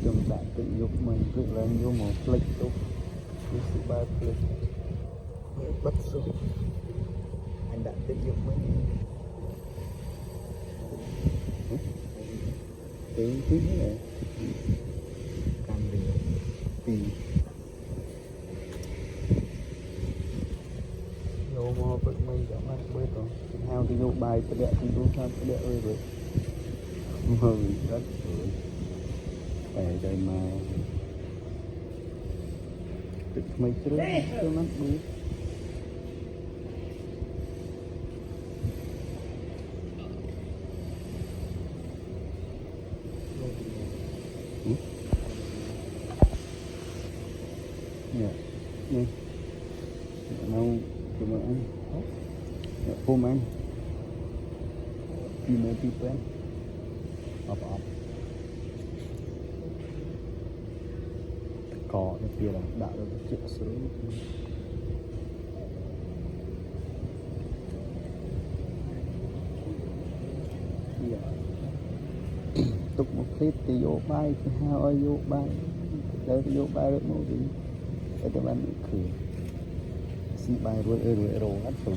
Chúng ta tự dục mình cứ lên vô một click tốt cái sự ba click bắt xuống anh đã tự dục mình cái thứ này cam đi tì vô mò vực mình cho mắt bơi rồi hao thì vô bài cái đẹp thì vô sao cái đẹp ơi rồi hơi rất rồi để đây mà tự mấy chứ cho nó bơi nè nè nấu cho mà ăn phô ăn đi mấy tí quen ập cỏ cái kia là đã được chuyện sớm tục một clip thì vô bay thì hao ơi vô bay đây thì vô bay được một gì để tụi bạn khử xin bài rồi hết rồi